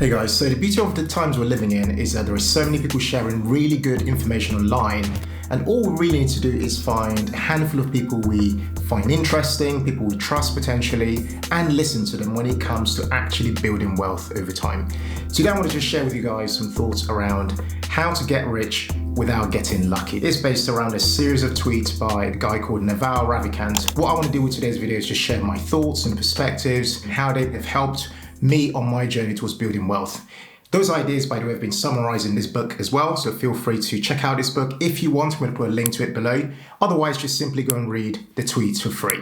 Hey guys, so the beauty of the times we're living in is that there are so many people sharing really good information online, and all we really need to do is find a handful of people we find interesting, people we trust potentially, and listen to them when it comes to actually building wealth over time. Today I wanted to share with you guys some thoughts around how to get rich without getting lucky. It's based around a series of tweets by a guy called Naval Ravikant. What I want to do with today's video is just share my thoughts and perspectives and how they have helped me on my journey towards building wealth. Those ideas, by the way, have been summarized in this book as well, so feel free to check out this book if you want. I'm going to put a link to it below. Otherwise, just simply go and read the tweets for free.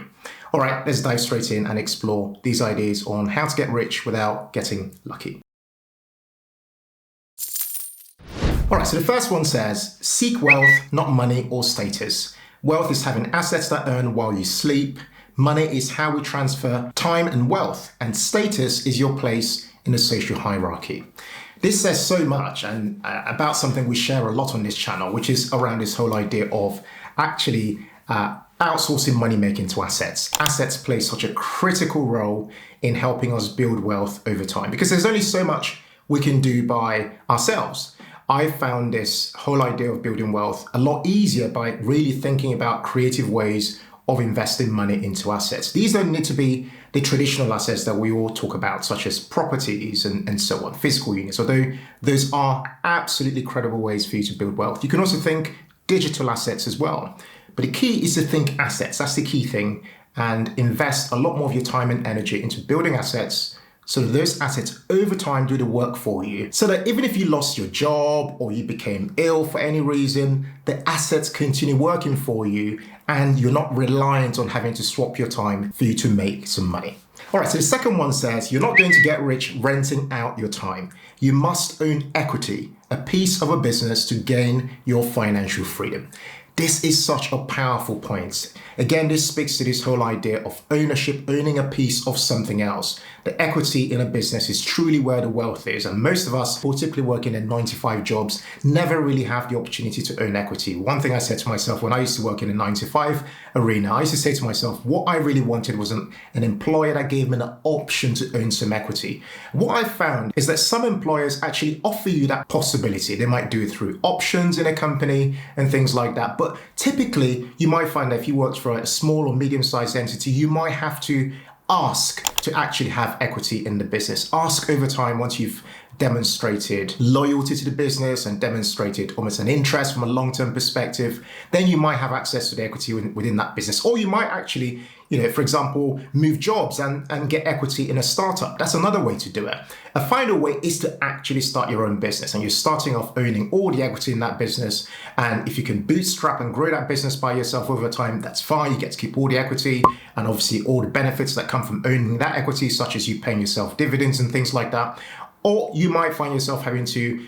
All right, let's dive straight in and explore these ideas on how to get rich without getting lucky. All right, so the first one says, seek wealth, not money or status. Wealth is having assets that earn while you sleep. Money is how we transfer time and wealth, and status is your place in the social hierarchy. This says so much and about something we share a lot on this channel, which is around this whole idea of actually outsourcing money making to assets. Assets play such a critical role in helping us build wealth over time because there's only so much we can do by ourselves. I found this whole idea of building wealth a lot easier by really thinking about creative ways of investing money into assets. These don't need to be the traditional assets that we all talk about, such as properties and so on, physical units, although those are absolutely credible ways for you to build wealth. You can also think digital assets as well. But the key is to think assets, that's the key thing, and invest a lot more of your time and energy into building assets so that those assets over time do the work for you. So that even if you lost your job or you became ill for any reason, the assets continue working for you and you're not reliant on having to swap your time for you to make some money. All right, so the second one says, you're not going to get rich renting out your time. You must own equity, a piece of a business to gain your financial freedom. This is such a powerful point. Again, this speaks to this whole idea of ownership, owning a piece of something else. The equity in a business is truly where the wealth is. And most of us who are typically working in 9-to-5 jobs never really have the opportunity to own equity. One thing I said to myself when I used to work in a 9-to-5 arena, I used to say to myself, what I really wanted was an employer that gave me an option to own some equity. What I found is that some employers actually offer you that possibility. They might do it through options in a company and things like that. But typically, you might find that if you worked for a small or medium-sized entity, you might have to ask to actually have equity in the business. Ask over time once you've demonstrated loyalty to the business and demonstrated almost an interest from a long-term perspective, then you might have access to the equity within that business. Or you might actually, for example, move jobs and get equity in a startup. That's another way to do it. A final way is to actually start your own business, and you're starting off owning all the equity in that business. And if you can bootstrap and grow that business by yourself over time, that's fine. You get to keep all the equity and obviously all the benefits that come from owning that equity, such as you paying yourself dividends and things like that. Or you might find yourself having to,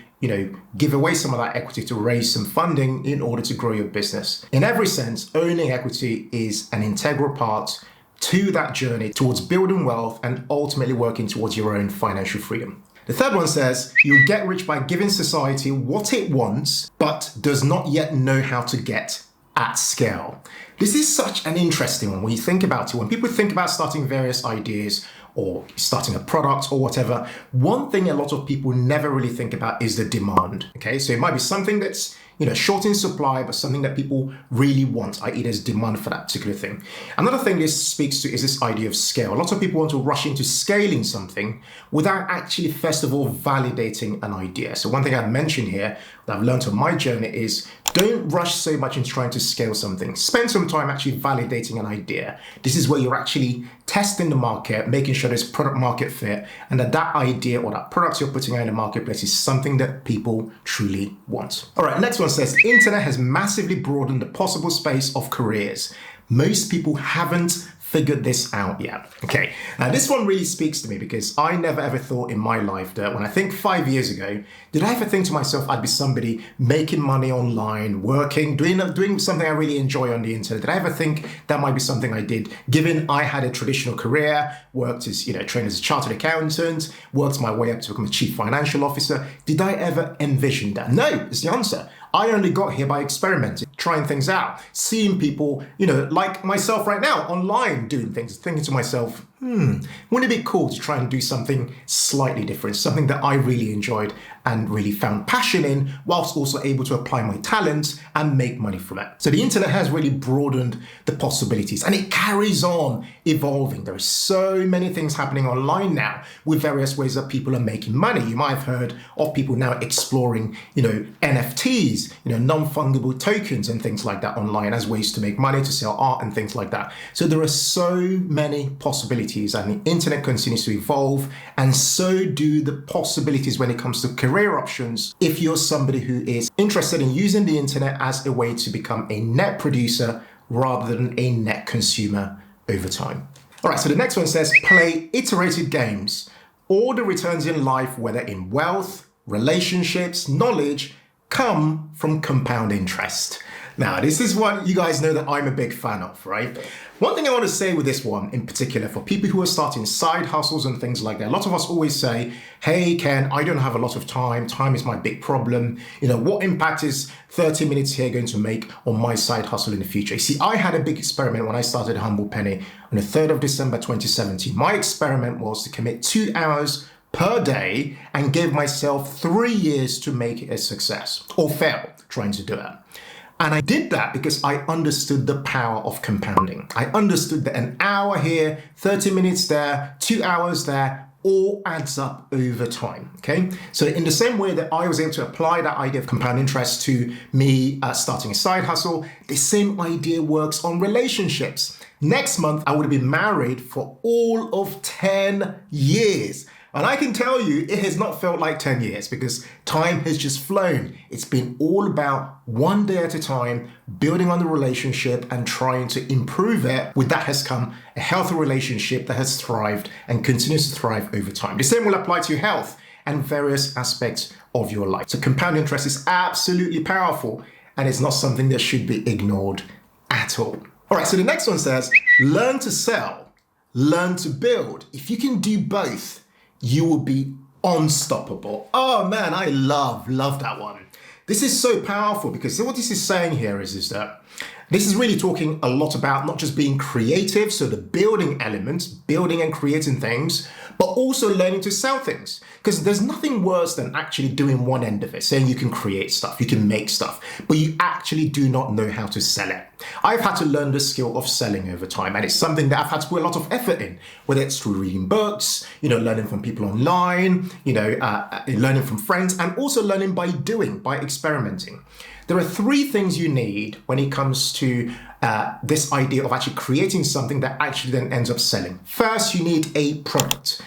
give away some of that equity to raise some funding in order to grow your business. In every sense, owning equity is an integral part to that journey towards building wealth and ultimately working towards your own financial freedom. The third one says, you get rich by giving society what it wants, but does not yet know how to get at scale. This is such an interesting one when you think about it. When people think about starting various ideas or starting a product or whatever, one thing a lot of people never really think about is the demand. Okay, so it might be something that's short in supply, but something that people really want, i.e. there's demand for that particular thing. Another thing this speaks to is this idea of scale. A lot of people want to rush into scaling something without actually, first of all, validating an idea. So one thing I've mentioned here that I've learned on my journey is don't rush so much in trying to scale something. Spend some time actually validating an idea. This is where you're actually testing the market, making sure there's product market fit, and that idea or that product you're putting out in the marketplace is something that people truly want. All right, next one says, the internet has massively broadened the possible space of careers. Most people haven't figured this out yet. Okay, now this one really speaks to me because I never ever thought in my life that when I think 5 years ago, did I ever think to myself I'd be somebody making money online, working, doing something I really enjoy on the internet? Did I ever think that might be something I did, given I had a traditional career, worked as, trained as a chartered accountant, worked my way up to become a chief financial officer? Did I ever envision that? No, is the answer. I only got here by experimenting, trying things out, seeing people, like myself right now, online doing things, thinking to myself, wouldn't it be cool to try and do something slightly different, something that I really enjoyed and really found passion in, whilst also able to apply my talents and make money from it. So the internet has really broadened the possibilities, and it carries on evolving. There are so many things happening online now with various ways that people are making money. You might have heard of people now exploring, NFTs, non-fungible tokens and things like that online as ways to make money, to sell art and things like that. So there are so many possibilities, and the internet continues to evolve, and so do the possibilities when it comes to career options if you're somebody who is interested in using the internet as a way to become a net producer rather than a net consumer over time. All right, so the next one says, play iterated games. All the returns in life, whether in wealth, relationships, knowledge, come from compound interest. Now, this is what you guys know that I'm a big fan of, right? One thing I want to say with this one in particular, for people who are starting side hustles and things like that, a lot of us always say, hey, Ken, I don't have a lot of time. Time is my big problem. What impact is 30 minutes here going to make on my side hustle in the future? You see, I had a big experiment when I started Humble Penny on the 3rd of December, 2017. My experiment was to commit 2 hours per day and give myself 3 years to make it a success or fail trying to do it. And I did that because I understood the power of compounding. I understood that an hour here, 30 minutes there, 2 hours there, all adds up over time, okay? So in the same way that I was able to apply that idea of compound interest to me starting a side hustle, the same idea works on relationships. Next month, I would have been married for all of 10 years. And I can tell you, it has not felt like 10 years because time has just flown. It's been all about one day at a time, building on the relationship and trying to improve it. With that has come a healthy relationship that has thrived and continues to thrive over time. The same will apply to your health and various aspects of your life. So compound interest is absolutely powerful, and it's not something that should be ignored at all. All right, so the next one says, learn to sell, learn to build. If you can do both, you will be unstoppable. Oh man, I love that one. This is so powerful because what this is saying here is that this is really talking a lot about not just being creative, so the building elements, building and creating things, but also learning to sell things. Because there's nothing worse than actually doing one end of it, saying you can create stuff, you can make stuff, but you actually do not know how to sell it. I've had to learn the skill of selling over time, and it's something that I've had to put a lot of effort in, whether it's through reading books, learning from people online, learning from friends, and also learning by doing, by experimenting. There are 3 things you need when it comes to this idea of actually creating something that actually then ends up selling. First, you need a product.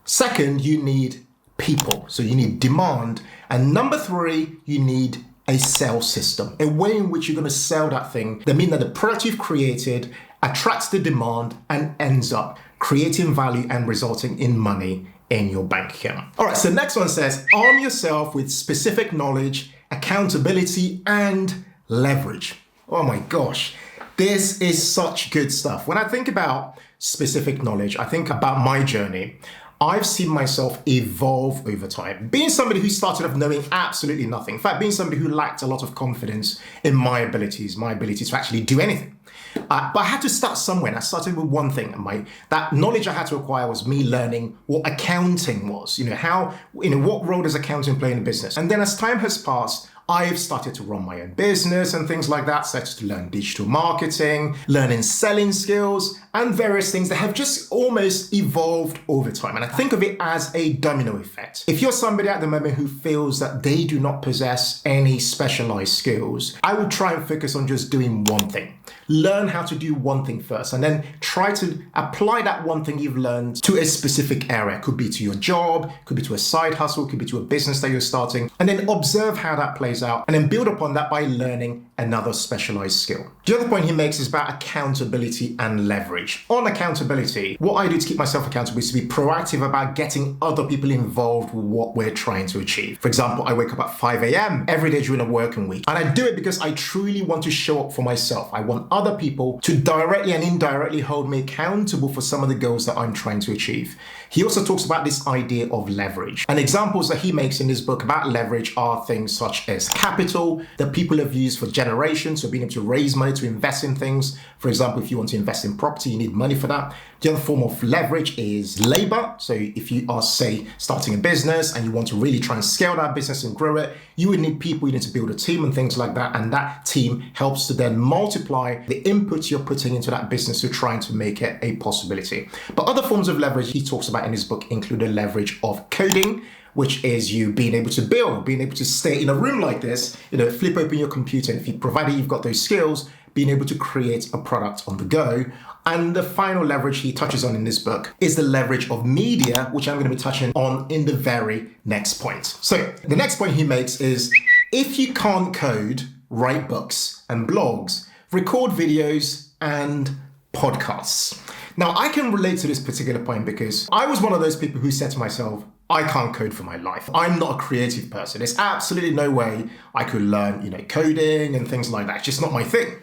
Second, you need people. So you need demand. And number 3, you need a sales system, a way in which you're going to sell that thing that means that the product you've created attracts the demand and ends up creating value and resulting in money in your bank account. All right, so the next one says, arm yourself with specific knowledge, accountability, and leverage. Oh my gosh, this is such good stuff. When I think about specific knowledge, I think about my journey. I've seen myself evolve over time. Being somebody who started off knowing absolutely nothing. In fact, being somebody who lacked a lot of confidence in my ability to actually do anything. But I had to start somewhere, and I started with one thing. That knowledge I had to acquire was me learning what accounting was. What role does accounting play in a business? And then as time has passed, I've started to run my own business and things like that, started to learn digital marketing, learning selling skills, and various things that have just almost evolved over time. And I think of it as a domino effect. If you're somebody at the moment who feels that they do not possess any specialized skills, I would try and focus on just doing one thing. Learn how to do one thing first, and then try to apply that one thing you've learned to a specific area. It could be to your job, could be to a side hustle, could be to a business that you're starting, and then observe how that plays out, and then build upon that by learning another specialized skill. The other point he makes is about accountability and leverage. On accountability, what I do to keep myself accountable is to be proactive about getting other people involved with what we're trying to achieve. For example, I wake up at 5 a.m. every day during a working week, and I do it because I truly want to show up for myself. I want want other people to directly and indirectly hold me accountable for some of the goals that I'm trying to achieve. He also talks about this idea of leverage. And examples that he makes in his book about leverage are things such as capital that people have used for generations, so being able to raise money to invest in things. For example, if you want to invest in property, you need money for that. The other form of leverage is labor. So if you are, say, starting a business and you want to really try and scale that business and grow it, you would need people, you need to build a team and things like that. And that team helps to then multiply the inputs you're putting into that business to trying to make it a possibility. But other forms of leverage he talks about in his book include the leverage of coding, which is you being able to build, being able to stay in a room like this, flip open your computer, and if you provided you've got those skills, being able to create a product on the go. And the final leverage he touches on in this book is the leverage of media, which I'm going to be touching on in the very next point. So the next point he makes is, if you can't code, write books and blogs, record videos and podcasts. Now, I can relate to this particular point because I was one of those people who said to myself, I can't code for my life. I'm not a creative person. There's absolutely no way I could learn, coding and things like that. It's just not my thing.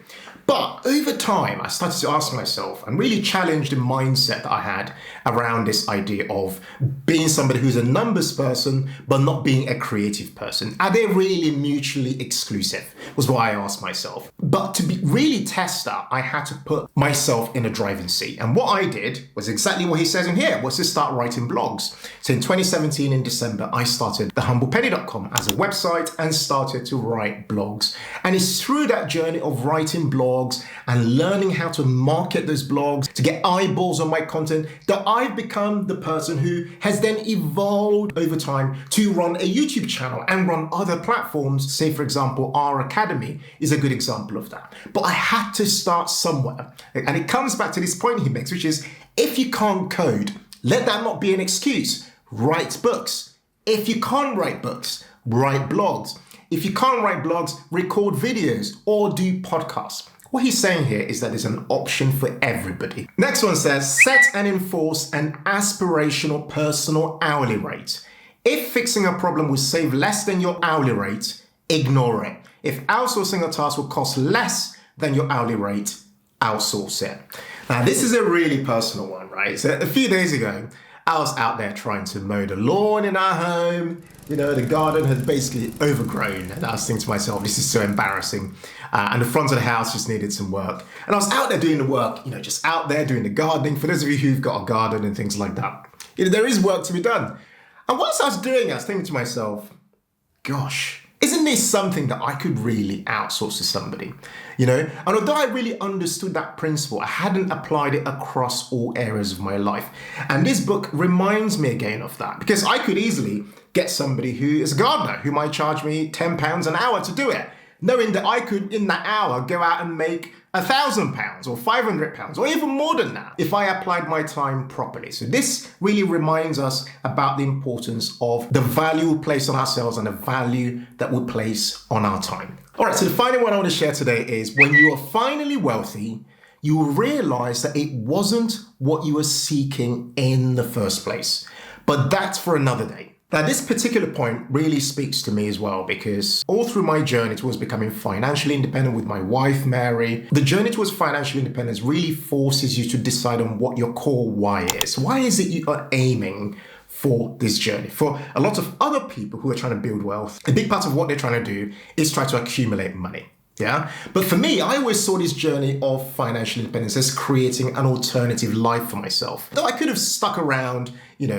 But over time, I started to ask myself and really challenge the mindset that I had around this idea of being somebody who's a numbers person, but not being a creative person. Are they really mutually exclusive? Was what I asked myself. But to really test that, I had to put myself in a driving seat. And what I did was exactly what he says in here, was to start writing blogs. So in 2017, in December, I started thehumblepenny.com as a website and started to write blogs. And it's through that journey of writing blogs and learning how to market those blogs, to get eyeballs on my content, that I've become the person who has then evolved over time to run a YouTube channel and run other platforms. Say, for example, our Academy is a good example of that. But I had to start somewhere. And it comes back to this point he makes, which is, if you can't code, let that not be an excuse. Write books. If you can't write books, write blogs. If you can't write blogs, record videos or do podcasts. What he's saying here is that there's an option for everybody. Next one says, set and enforce an aspirational personal hourly rate. If fixing a problem will save less than your hourly rate, ignore it. If outsourcing a task will cost less than your hourly rate, outsource it. Now, this is a really personal one, right? So a few days ago, I was out there trying to mow the lawn in our home. The garden had basically overgrown. And I was thinking to myself, this is so embarrassing. And the front of the house just needed some work. And I was out there doing the work, just out there doing the gardening. For those of you who've got a garden and things like that, there is work to be done. And whilst I was doing it, I was thinking to myself, gosh, isn't this something that I could really outsource to somebody? And although I really understood that principle, I hadn't applied it across all areas of my life. And this book reminds me again of that, because I could easily get somebody who is a gardener who might charge me £10 an hour to do it, knowing that I could, in that hour, go out and make £1,000 or £500 or even more than that if I applied my time properly. So this really reminds us about the importance of the value we place on ourselves and the value that we place on our time. All right, so the final one I want to share today is, when you are finally wealthy, you will realize that it wasn't what you were seeking in the first place. But that's for another day. Now, this particular point really speaks to me as well, because all through my journey towards becoming financially independent with my wife, Mary, the journey towards financial independence really forces you to decide on what your core why is. Why is it you are aiming for this journey? For a lot of other people who are trying to build wealth, a big part of what they're trying to do is try to accumulate money. Yeah. But for me, I always saw this journey of financial independence as creating an alternative life for myself. Though I could have stuck around,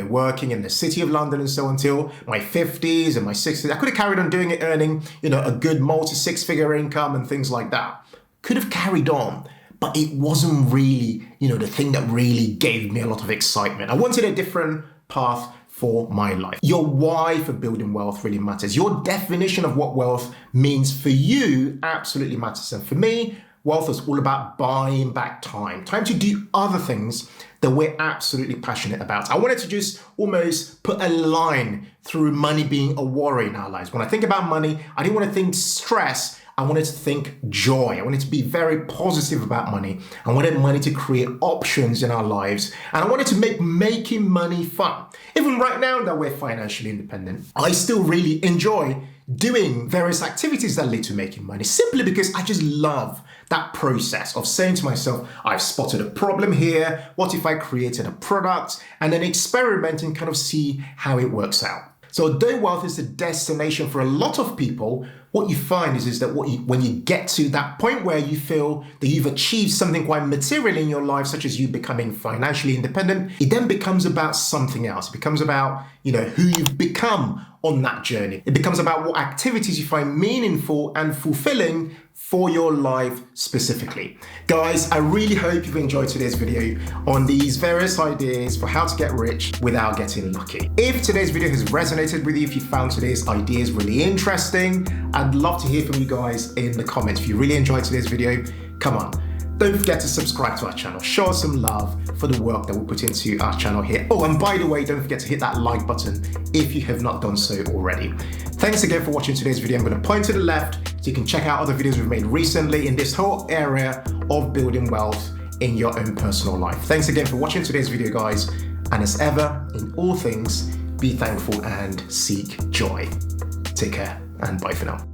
working in the city of London and so until my 50s and my 60s, I could have carried on doing it, earning, a good multi-six-figure income and things like that. Could have carried on, but it wasn't really, the thing that really gave me a lot of excitement. I wanted a different path for my life. Your why for building wealth really matters. Your definition of what wealth means for you absolutely matters. And for me, wealth is all about buying back time to do other things that we're absolutely passionate about. I wanted to just almost put a line through money being a worry in our lives. When I think about money, I didn't want to think stress. I wanted to think joy. I wanted to be very positive about money. I wanted money to create options in our lives. And I wanted to make making money fun. Even right now that we're financially independent, I still really enjoy doing various activities that lead to making money, simply because I just love that process of saying to myself, I've spotted a problem here. What if I created a product? And then experiment and kind of see how it works out. So although wealth is the destination for a lot of people, what you find is that when you get to that point where you feel that you've achieved something quite material in your life, such as you becoming financially independent, it then becomes about something else. It becomes about, who you've become on that journey. It becomes about what activities you find meaningful and fulfilling for your life specifically. Guys, I really hope you've enjoyed today's video on these various ideas for how to get rich without getting lucky. If today's video has resonated with you, if you found today's ideas really interesting, I'd love to hear from you guys in the comments. If you really enjoyed today's video, come on. Don't forget to subscribe to our channel. Show us some love for the work that we put into our channel here. Oh, and by the way, don't forget to hit that like button if you have not done so already. Thanks again for watching today's video. I'm going to point to the left so you can check out other videos we've made recently in this whole area of building wealth in your own personal life. Thanks again for watching today's video, guys. And as ever, in all things, be thankful and seek joy. Take care and bye for now.